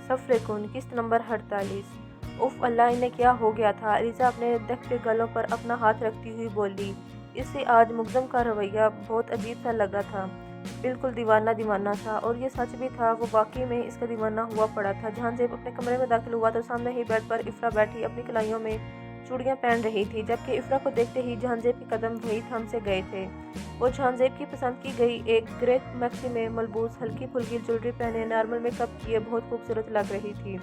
सफ़रे कौन किस्त नंबर 48। उफ अल्लाह, इन्हें क्या हो गया था? अलीज़ा अपने दख्ते गलों पर अपना हाथ रखती हुई बोली। इससे आज मुग्ज़म का रवैया बहुत अजीब सा लगा था, बिल्कुल दीवाना दीवाना सा। और ये सच भी था, वो वाकई में इसका दीवाना हुआ पड़ा था। जहांज़ेब अपने कमरे में दाखिल हुआ तो सामने ही बेड पर इफ़रा बैठी अपनी कलाइयों में चूड़ियाँ पहन रही थी, जबकि इफ़रा को देखते ही जहांज़ेब के कदम वही थम से गए थे। वो जहांज़ेब की पसंद की गई एक ग्रे मैक्सी में मलबूस हल्की फुल्की ज्वेलरी पहने नॉर्मल मेकअप किए बहुत खूबसूरत लग रही थी।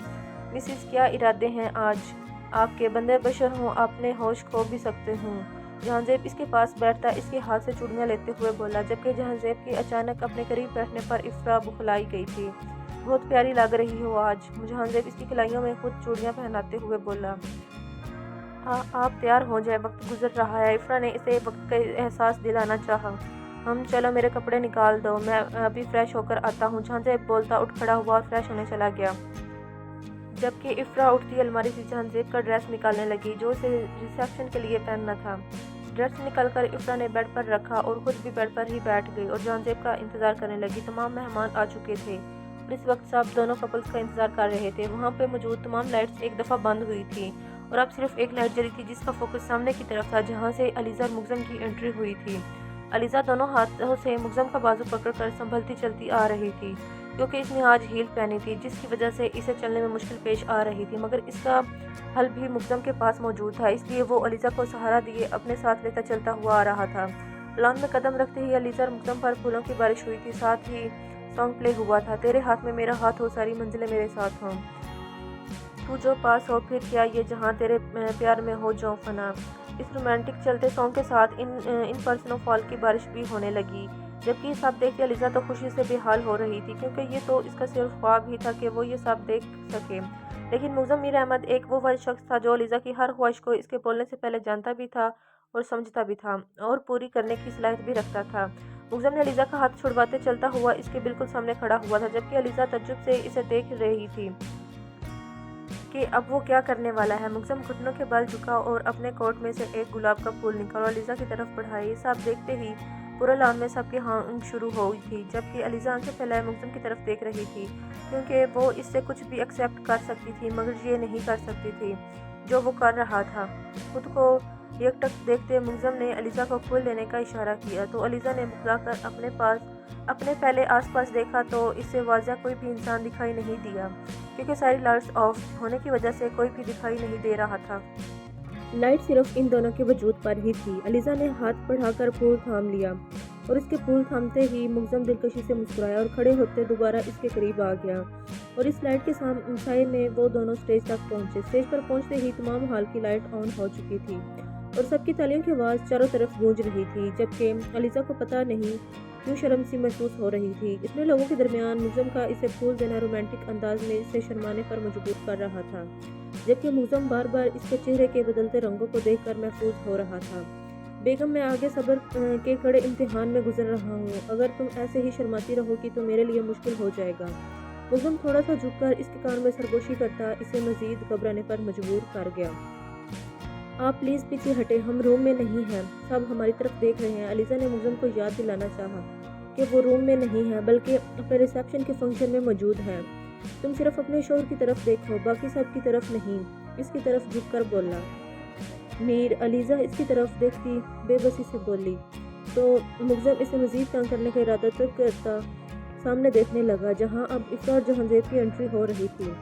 मिसिस, क्या इरादे हैं आज आपके? बंदे बशर हों, अपने होश खो भी सकते हूँ। जहांज़ेब इसके पास बैठता इसके हाथ से चूड़ियाँ लेते हुए बोला, जबकि जहांज़ेब के अचानक अपने करीब बैठने पर इफ़रा बुखलाई गई थी। बहुत प्यारी लग रही हो आज, जहांज़ेब इसकी कलाइयों में खुद चूड़ियाँ पहनाते हुए बोला। आप तैयार हो जाए, वक्त गुजर रहा है। इफ़रा ने इसे वक्त का एहसास दिलाना चाहा। चलो मेरे कपड़े निकाल दो, मैं अभी फ्रेश होकर आता हूँ। जहांज़ेब बोलता उठ खड़ा हुआ और फ्रेश होने चला गया, जबकि इफ़रा उठती अलमारी से जहांज़ेब का ड्रेस निकालने लगी जो उसे रिसेप्शन के लिए पहनना था। ड्रेस निकालकर इफ़रा ने बेड पर रखा और खुद भी बेड पर ही बैठ गई और जहांज़ेब का इंतज़ार करने लगी। तमाम मेहमान आ चुके थे और इस वक्त सब दोनों कपल्स का इंतज़ार कर रहे थे। वहाँ पे मौजूद तमाम लाइट्स एक दफ़ा बंद हुई थी और अब सिर्फ एक लाइट जली थी जिसका फोकस सामने की तरफ था, जहाँ से अलीज़ा और मुग्ज़म की एंट्री हुई थी। अलीज़ा दोनों हाथों से मुग्ज़म का बाजू पकड़कर संभलती चलती आ रही थी, क्योंकि इसने आज हील पहनी थी जिसकी वजह से इसे चलने में मुश्किल पेश आ रही थी, मगर इसका हल भी मुग्ज़म के पास मौजूद था, इसलिए वो अलीज़ा को सहारा दिए अपने साथ लेता चलता हुआ आ रहा था। लॉन में कदम रखते ही अलीज़ा और मुग्ज़म पर फूलों की बारिश हुई थी, साथ ही सॉन्ग प्ले हुआ था, तेरे हाथ में मेरा हाथ हो, सारी मंजिलें मेरे साथ हों, तू जो पास हो, फिर क्या ये जहाँ तेरे प्यार में हो जाऊं फना। इस रोमांटिक चलते सॉन्ग के साथ इन पर्सनल फॉल की बारिश भी होने लगी, जबकि सब देखते अलीज़ा तो खुशी से बेहाल हो रही थी, क्योंकि ये तो इसका सिर्फ ख्वाब ही था कि वो ये सब देख सके। लेकिन मुग्ज़म मीर अहमद एक वो वाला शख्स था जो अलीज़ा की हर ख्वाहिश को इसके बोलने से पहले जानता भी था और समझता भी था और पूरी करने की सलाहियत भी रखता था। मुग्ज़म ने अलीज़ा का हाथ छुड़वाते चलता हुआ इसके बिल्कुल सामने खड़ा हुआ था, जबकि अलीज़ा तज्जुब से इसे देख रही थी कि अब वो क्या करने वाला है। मुग्ज़म घुटनों के बल झुका और अपने कोट में से एक गुलाब का फूल निकाला और अलीज़ा की तरफ बढ़ाया। ये सब देखते ही पूरा लॉन में सबकी हाँक शुरू हो गई थी, जबकि अलीज़ा आंखें फैलाए मुग्ज़म की तरफ देख रही थी, क्योंकि वो इससे कुछ भी एक्सेप्ट कर सकती थी मगर ये नहीं कर सकती थी जो वो कर रहा था। खुद को एकटक देखते मुग्ज़म ने अलीज़ा को फूल लेने का इशारा किया तो अलीज़ा ने मुस्कुराकर अपने पहले आसपास देखा तो इससे वाज़ह कोई भी इंसान दिखाई नहीं दिया, क्योंकि सारी लाइट्स ऑफ होने की वजह से कोई भी दिखाई नहीं दे रहा था। लाइट सिर्फ इन दोनों के वजूद पर ही थी। अलीज़ा ने हाथ बढ़ाकर फूल थाम लिया और इसके फूल थामते ही मुग्ज़म दिलकशी से मुस्कुराया और खड़े होते दोबारा इसके करीब आ गया और इस लाइट के साए में वो दोनों स्टेज तक पहुंचे। स्टेज पर पहुंचते ही तमाम हॉल की लाइट ऑन हो चुकी थी और सबकी तालियों की आवाज़ चारों तरफ गूंज रही थी, जबकि अलीज़ा को पता नहीं क्यों शर्म सी महसूस हो रही थी। इतने लोगों के दरमियान मुग्ज़म का इसे फूल देना रोमांटिक अंदाज में इसे शर्माने पर मजबूर कर रहा था, जबकि मुग्ज़म बार बार इसके चेहरे के बदलते रंगों को देखकर महफूज हो रहा था। बेगम, मैं आगे सब्र के कड़े इम्तिहान में गुजर रहा हूँ, अगर तुम ऐसे ही शर्माती रहोगी तो मेरे लिए मुश्किल हो जाएगा। मुग्ज़म थोड़ा सा झुककर इसके कान में सरगोशी करता इसे मजीद घबराने पर मजबूर कर गया। आप प्लीज़ पीछे हटे, हम रूम में नहीं हैं, सब हमारी तरफ देख रहे हैं। अलीज़ा ने मुग्ज़म को याद दिलाना चाहा कि वो रूम में नहीं है बल्कि अपने रिसेप्शन के फंक्शन में मौजूद है। तुम सिर्फ अपने शोहर की तरफ देखो, बाकी सब की तरफ नहीं। इसकी तरफ झुककर बोला। मीर अलीज़ा इसकी तरफ देखती बेबसी से बोली तो मुग्ज़म इसे मज़ीद तंग करने का इरादा तक करता सामने देखने लगा, जहाँ अब इफ़रा और जहांज़ेब की एंट्री हो रही थी,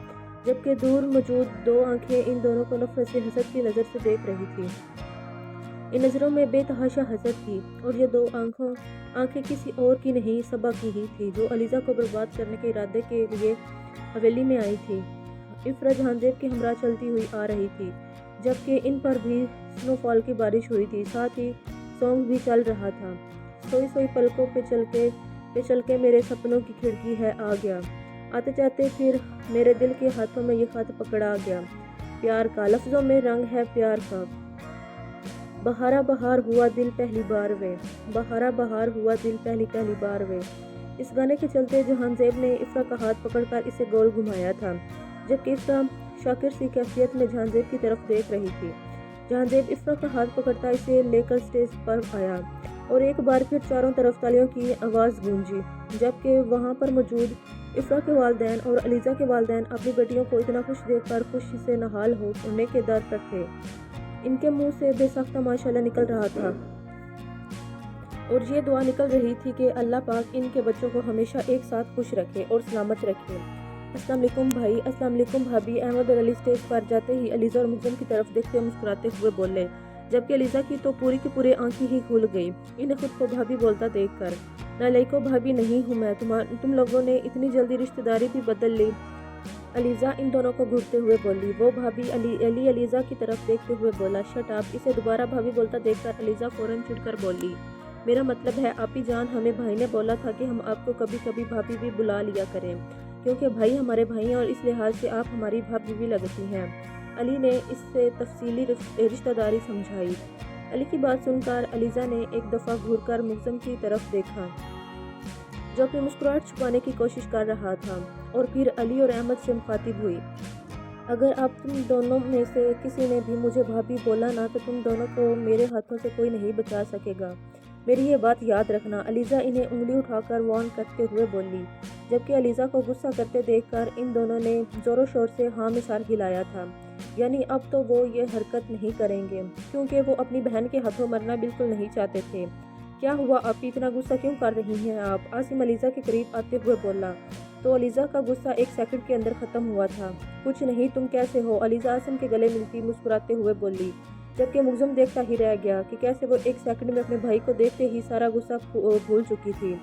जबकि दूर मौजूद दो आंखें इन दोनों को नफरत से हसद की नज़र से देख रही थी। इन नज़रों में बेतहाशा हसद थी और ये दो आंखें किसी और की नहीं सबा की ही थी, जो अलीज़ा को बर्बाद करने के इरादे के लिए हवेली में आई थी। इफ़रा जहांज़ेब के हमरा चलती हुई आ रही थी, जबकि इन पर भी स्नोफॉल की बारिश हुई थी, साथ ही सॉन्ग भी चल रहा था। सोई सोई पलकों पे चल के मेरे सपनों की खिड़की है आ गया, आते जाते फिर मेरे दिल के हाथों में ये खत पकड़ा गया, प्यार का लफ्ज़ों में रंग है प्यार का, बहारा बहार हुआ दिल पहली बार वे, बहारा बहार हुआ दिल पहली बार वे। इस गाने के चलते जहांज़ेब ने इफ़रा का हाथ पकड़कर इसे गोल घुमाया था, जबकि इफ़रा शाकिर सी कैफियत में जहांज़ेब की तरफ देख रही थी। जहांज़ेब इफ़रा का हाथ पकड़ता इसे लेकर स्टेज पर आया और एक बार फिर चारों तरफ तालियों की आवाज़ गूंजी, जबकि वहाँ पर मौजूद इफ़रा के वालिदैन और अलीज़ा के वालिदैन अपनी बेटियों को इतना खुश देखकर खुशी से नहाल होने के दर पर थे। इनके मुंह से बेसख्ता माशाल्लाह निकल रहा था और ये दुआ निकल रही थी कि अल्लाह पाक इनके बच्चों को हमेशा एक साथ खुश रखे और सलामत रखे। अस्सलाम वालेकुम भाई, अस्सलाम वालेकुम भाभी। अहमद और अली स्टेज पर जाते ही अलीज़ा और मुज़्ज़म की तरफ देखते मुस्कुराते हुए बोले, जबकि अलीज़ा की तो पूरी की पूरी आंखें ही खुल गई इन्हें खुद को भाभी बोलता देखकर। नालायको भाभी नहीं हूँ मैं, तुम लोगों ने इतनी जल्दी रिश्तेदारी भी बदल ली। अलीज़ा इन दोनों को घूरते हुए बोली। वो भाभी अली अलीज़ा की तरफ देखते हुए बोला, शट अप। इसे दोबारा भाभी बोलता देखकर अलीज़ा फ़ौरन चिढ़कर बोली, मेरा मतलब है आपी जान, हमें भाई ने बोला था कि हम आपको कभी कभी भाभी भी बुला लिया करें, क्योंकि भाई हमारे भाई हैं और इस लिहाज से आप हमारी भाभी भी लगती हैं। अली ने इससे तफसीली रिश्तेदारी समझाई। अली की बात सुनकर अलीज़ा ने एक दफ़ा घूरकर मुज़्ज़म की तरफ देखा, जो अपनी मुस्कुराहट छुपाने की कोशिश कर रहा था, और फिर अली और अहमद से मुखातिब हुई। अगर आप तुम दोनों में से किसी ने भी मुझे भाभी बोला ना, तो तुम दोनों को मेरे हाथों से कोई नहीं बचा सकेगा, मेरी ये बात याद रखना। अलीज़ा इन्हें उंगली उठाकर वार्न करते हुए बोली, जबकि अलीज़ा को गुस्सा करते देखकर इन दोनों ने ज़ोरों शोर से हाँ में सर हिलाया था। यानी अब तो वो ये हरकत नहीं करेंगे, क्योंकि वो अपनी बहन के हाथों मरना बिल्कुल नहीं चाहते थे। क्या हुआ, आप इतना गुस्सा क्यों कर रही हैं आप? आसिम अलीज़ा के करीब आते हुए बोला। तो अलीज़ा का गुस्सा एक सेकंड के अंदर ख़त्म हुआ था। कुछ नहीं, तुम कैसे हो? अलीज़ा आसिम के गले मिलती मुस्कुराते हुए बोली, जबकि मुज़्ज़म देखता ही रह गया कि कैसे वो एक सेकंड में अपने भाई को देखते ही सारा गुस्सा भूल चुकी थी।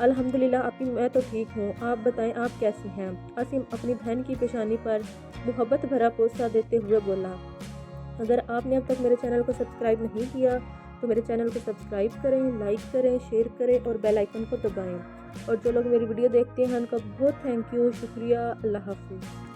अल्हम्दुलिल्लाह आपी, मैं तो ठीक हूँ, आप बताएं आप कैसी हैं? आसिम अपनी बहन की पेशानी पर मोहब्बत भरा पोसा देते हुए बोला। अगर आपने अब तक मेरे चैनल को सब्सक्राइब नहीं किया तो मेरे चैनल को सब्सक्राइब करें, लाइक करें, शेयर करें और बेल आइकन को दबाएं। और जो लोग मेरी वीडियो देखते हैं उनका बहुत थैंक यू, शुक्रिया। अल्लाह हाफिज़।